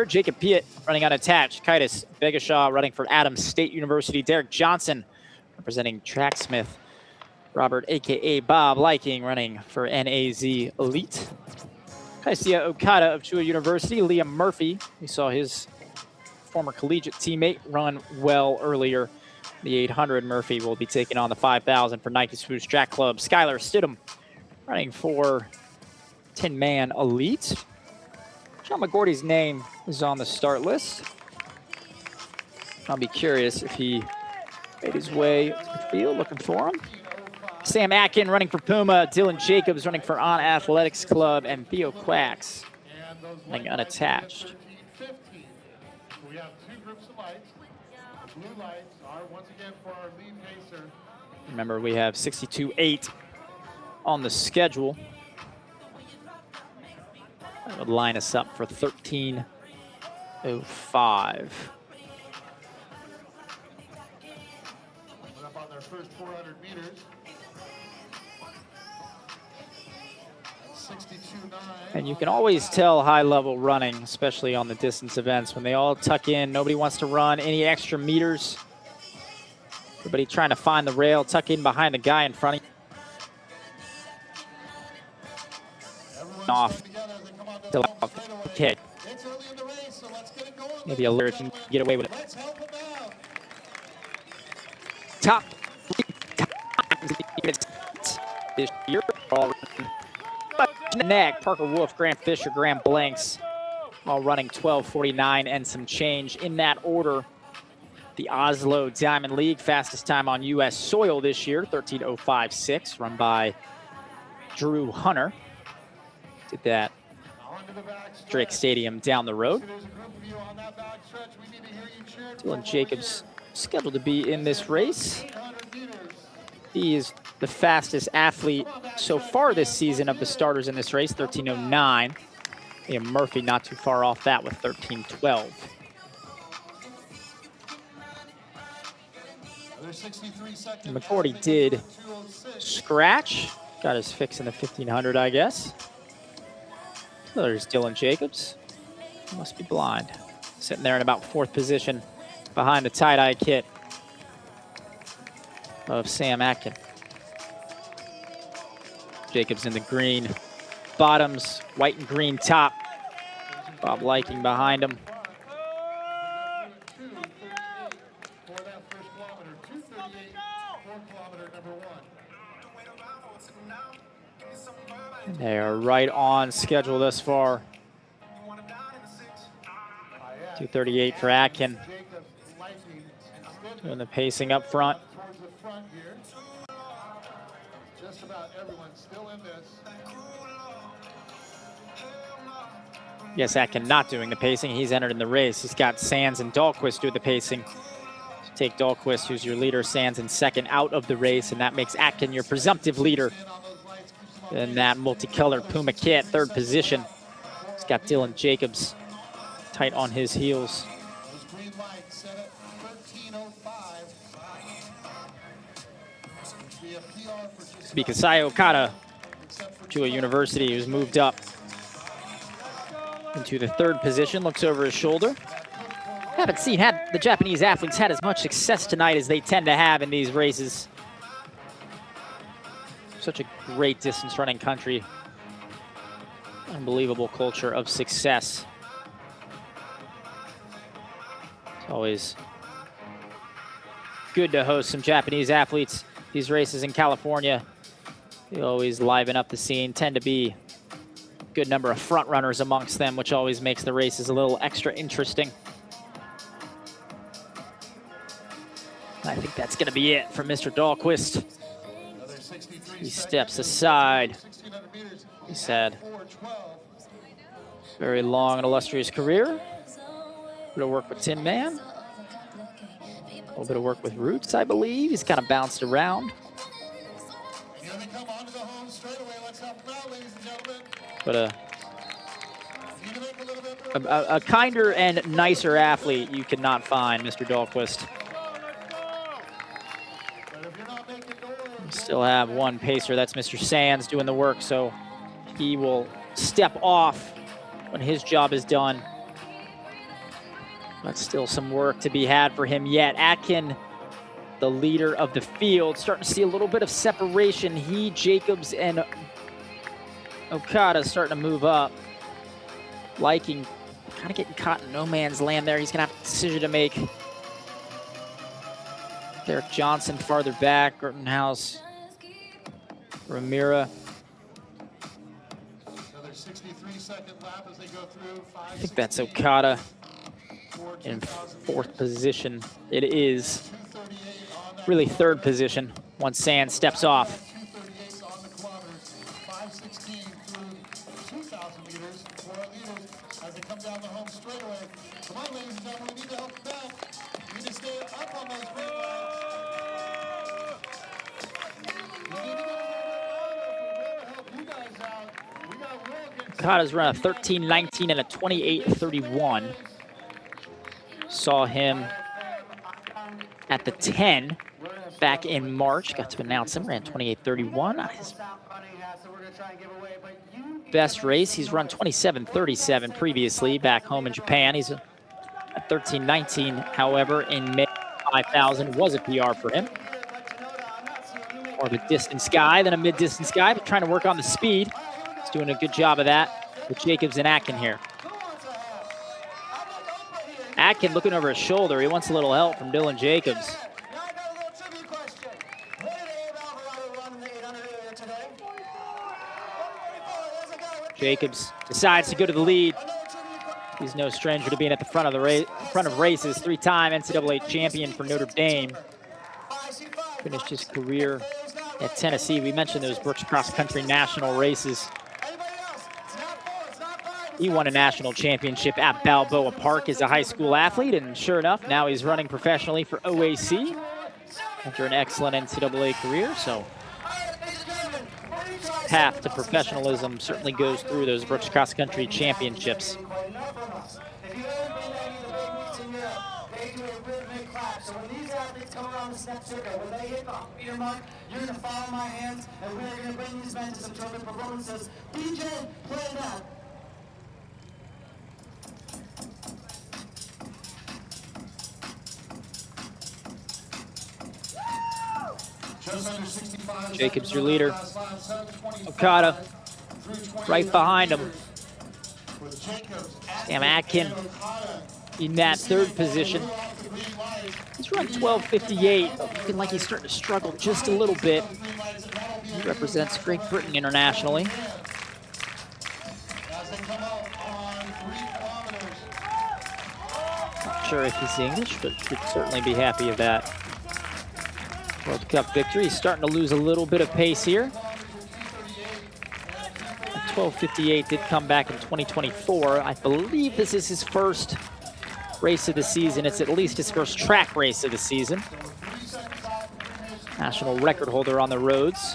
Jacob Piet running unattached. Kaisei Begashaw running for Adams State University. Derek Johnson representing Tracksmith. Robert, a.k.a. Bob Liking, running for NAZ Elite. Kaisei Okada of Chua University. Liam Murphy, we saw his former collegiate teammate run well earlier. The 800 Murphy will be taking on the 5,000 for Nike Swoosh Track Club. Skylar Stidham running for 10-man Elite. John McGordy's name is on the start list. I'll be curious if he made his way to the field, looking for him. Sam Atkin running for Puma, Dylan Jacobs running for On Athletics Club, and Theo Quacks running unattached. We have two groups of lights. The blue lights are once again for our lead pacer. Remember, we have 62.8 on the schedule. That would line us up for 13:05. Up on their first 400 meters. 62.9. And you can always tell high-level running, especially on the distance events, when they all tuck in. Nobody wants to run any extra meters. Everybody trying to find the rail, tuck in behind the guy in front of you. Off. Okay. Maybe a lyric can get away with it. Top this year. Neck, Parker Wolf, Grant Fisher, Graham Blanks, all running 12:49 and some change in that order. The Oslo Diamond League, fastest time on U.S. soil this year, 13:05.6, run by Drew Hunter. Did that Drake Stadium down the road. Dylan Jacobs scheduled to be in this race. He is the fastest athlete so far this season of the starters in this race, 13:09. Liam Murphy not too far off that with 13:12. McCourty did scratch. Got his fix in the 1500, I guess. So there's Dylan Jacobs. He must be blind. Sitting there in about 4th position behind the tie-dye kit of Sam Atkin. Jacobs in the green bottoms, white and green top. Bob Liking behind him. They are right on schedule thus far. 2:38 for Atkin. Doing the pacing up front. Just about everyone still in this. Yes, Atkin not doing the pacing. He's entered in the race. He's got Sands and Dahlquist do the pacing. So take Dahlquist, who's your leader, Sands in second, out of the race, and that makes Atkin your presumptive leader in that multicolored Puma kit, 3rd position. He's got Dylan Jacobs tight on his heels. Kaisei Okada, Chua University, who's moved up into the 3rd position, looks over his shoulder. Haven't seen the Japanese athletes had as much success tonight as they tend to have in these races. Such a great distance running country. Unbelievable culture of success. It's always good to host some Japanese athletes. These races in California, they always liven up the scene, tend to be a good number of front runners amongst them, which always makes the races a little extra interesting. I think that's going to be it for Mr. Dahlquist. He steps aside. He said, very long and illustrious career. A bit of work with Tin Man. A little bit of work with Roots, I believe. He's kind of bounced around. But a kinder and nicer athlete you could not find, Mr. Dahlquist. We still have one pacer, that's Mr. Sands doing the work, so he will step off when his job is done. But still some work to be had for him yet. Atkin, the leader of the field, starting to see a little bit of separation. He, Jacobs, and Okada starting to move up. Liking kind of getting caught in no man's land there. He's going to have a decision to make. Derek Johnson farther back. Gertenhaus, Ramira. Another 63-second lap as they go through. I think that's Okada in 4th position. It is really 3rd position once Sand steps off. 2:38 on the kilometers. 5:16 through 2,000 meters for our leaders as they come down the home straightaway. Come on, ladies and gentlemen, we need to help them back. You need to stay up on those green lines. We need to get to help you guys out. We got Will getting Okada's run a 13:19 and a 28:31. Saw him at the 10 back in March. Got to announce him, ran 28:31. His best race, he's run 27:37 previously back home in Japan. He's at 13:19, however, in May 5,000 was a PR for him. More of a distance guy than a mid-distance guy, but trying to work on the speed. He's doing a good job of that with Jacobs and Atkin here. Atkin looking over his shoulder. He wants a little help from Dylan Jacobs. Jacobs decides to go to the lead. He's no stranger to being at the front of races. 3-time NCAA champion for Notre Dame. Finished his career at Tennessee. We mentioned those Brooks Cross Country National races. He won a national championship at Balboa Park as a high school athlete, and sure enough, now he's running professionally for OAC after an excellent NCAA career. So path to professionalism certainly goes through those Brooks Cross Country Championships. So when these athletes come around the step circle, when they hit the meter mark, you're going to follow my hands, and we're going to bring these men to some terrific performances. DJ, play that. Jacobs, your leader. Okada right behind him. Sam Atkin in that 3rd position. He's run 12:58, looking like he's starting to struggle just a little bit. He represents Great Britain internationally. Not sure if he's English, but could certainly be happy with that. World Cup victory. He's starting to lose a little bit of pace here. 12:58 did come back in 2024. I believe this is his first race of the season. It's at least his first track race of the season. National record holder on the roads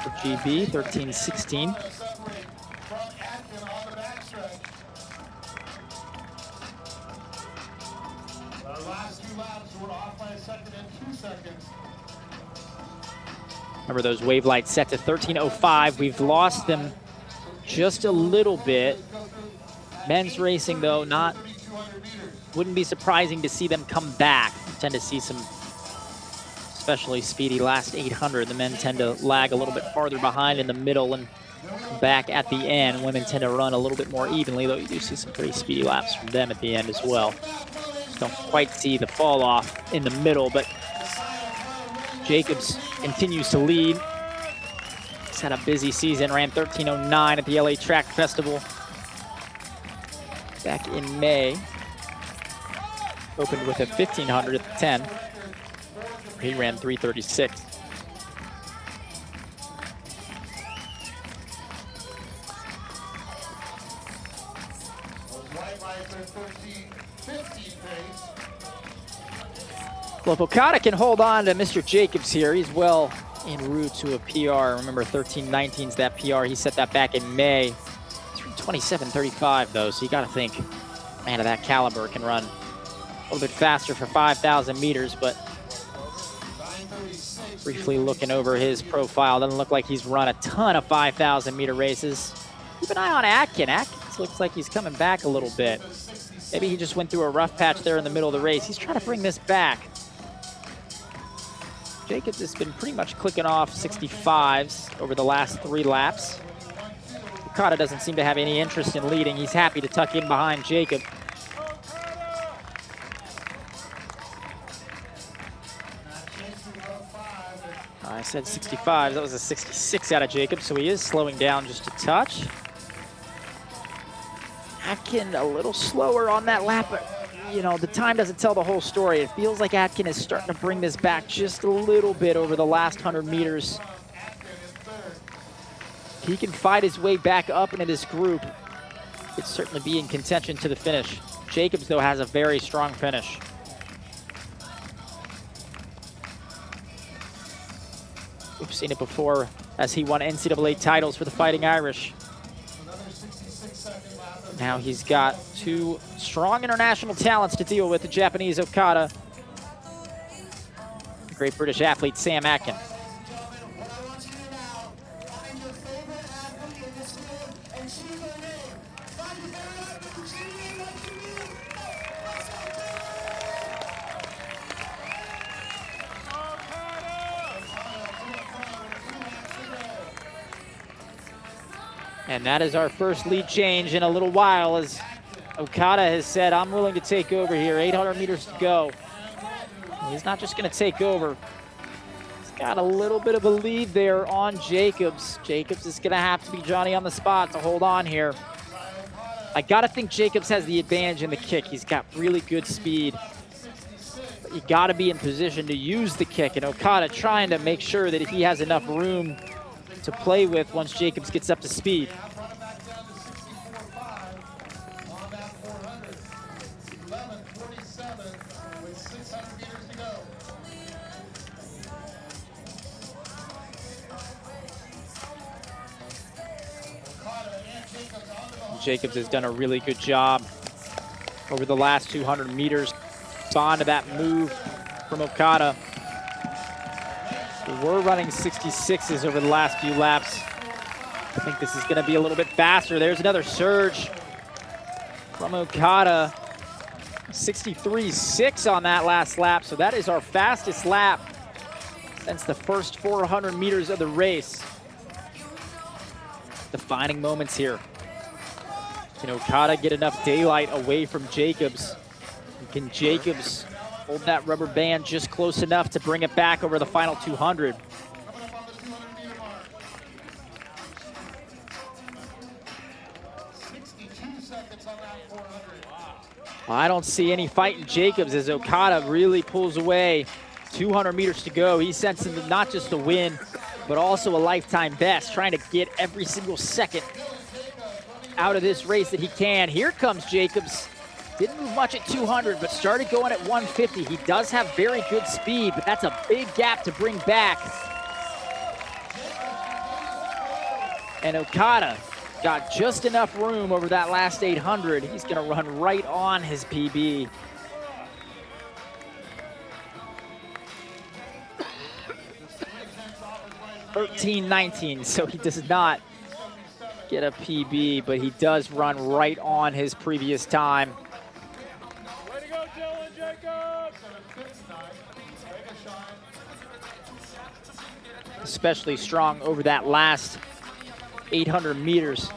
for GB, 13:16. Remember those wave lights set to 13:05. We've lost them just a little bit. Men's racing, though, wouldn't be surprising to see them come back. We tend to see some especially speedy last 800. The men tend to lag a little bit farther behind in the middle and back at the end. Women tend to run a little bit more evenly, though you do see some pretty speedy laps from them at the end as well. Just don't quite see the fall off in the middle, but Jacobs continues to lead. He's had a busy season, ran 13:09 at the LA Track Festival back in May. Opened with a 1500 at the 10. He ran 3:36. Well, if Okada can hold on to Mr. Jacobs here, he's well en route to a PR. Remember, 13:19's that PR. He set that back in May. It's 27:35 though, so you got to think, man of that caliber can run a little bit faster for 5,000 meters, but briefly looking over his profile, doesn't look like he's run a ton of 5,000 meter races. Keep an eye on Atkin. Atkins looks like he's coming back a little bit. Maybe he just went through a rough patch there in the middle of the race. He's trying to bring this back. Jacobs has been pretty much clicking off 65s over the last 3 laps. Okada doesn't seem to have any interest in leading. He's happy to tuck in behind Jacob. I said 65. That was a 66 out of Jacob, so he is slowing down just a touch. Atkin a little slower on that lap, but you know, the time doesn't tell the whole story. It feels like Atkin is starting to bring this back just a little bit over the last 100 meters. He can fight his way back up into this group. It's certainly be in contention to the finish. Jacobs, though, has a very strong finish. We've seen it before as he won NCAA titles for the Fighting Irish. Now he's got 2 strong international talents to deal with, the Japanese Okada, the great British athlete Sam Atkin. And that is our first lead change in a little while, as Okada has said, I'm willing to take over here. 800 meters to go. He's not just going to take over. He's got a little bit of a lead there on Jacobs. Jacobs is going to have to be Johnny on the spot to hold on here. I got to think Jacobs has the advantage in the kick. He's got really good speed. But you got to be in position to use the kick, and Okada trying to make sure that if he has enough room to play with once Jacobs gets up to speed. Jacobs has done a really good job over the last 200 meters. On to that move from Okada. We're running 66s over the last few laps. I think this is going to be a little bit faster. There's another surge from Okada. 63.6 on that last lap. So that is our fastest lap since the first 400 meters of the race. Defining moments here. Can Okada get enough daylight away from Jacobs? And can Jacobs hold that rubber band just close enough to bring it back over the final 200? Well, I don't see any fight in Jacobs as Okada really pulls away. 200 meters to go. He's sensing not just the win, but also a lifetime best, trying to get every single second out of this race that he can. Here comes Jacobs. Didn't move much at 200, but started going at 150. He does have very good speed, but that's a big gap to bring back. And Okada got just enough room over that last 800. He's gonna run right on his PB. $13.19, so he does not get a PB, but he does run right on his previous time. Way to go, Dylan Jacobs! Especially strong over that last 800 meters.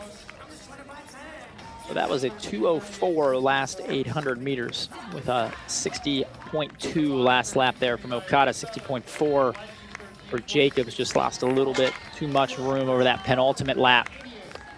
So that was a 2:04 last 800 meters with a 60.2 last lap there from Okada. 60.4 for Jacobs. Just lost a little bit too much room over that penultimate lap.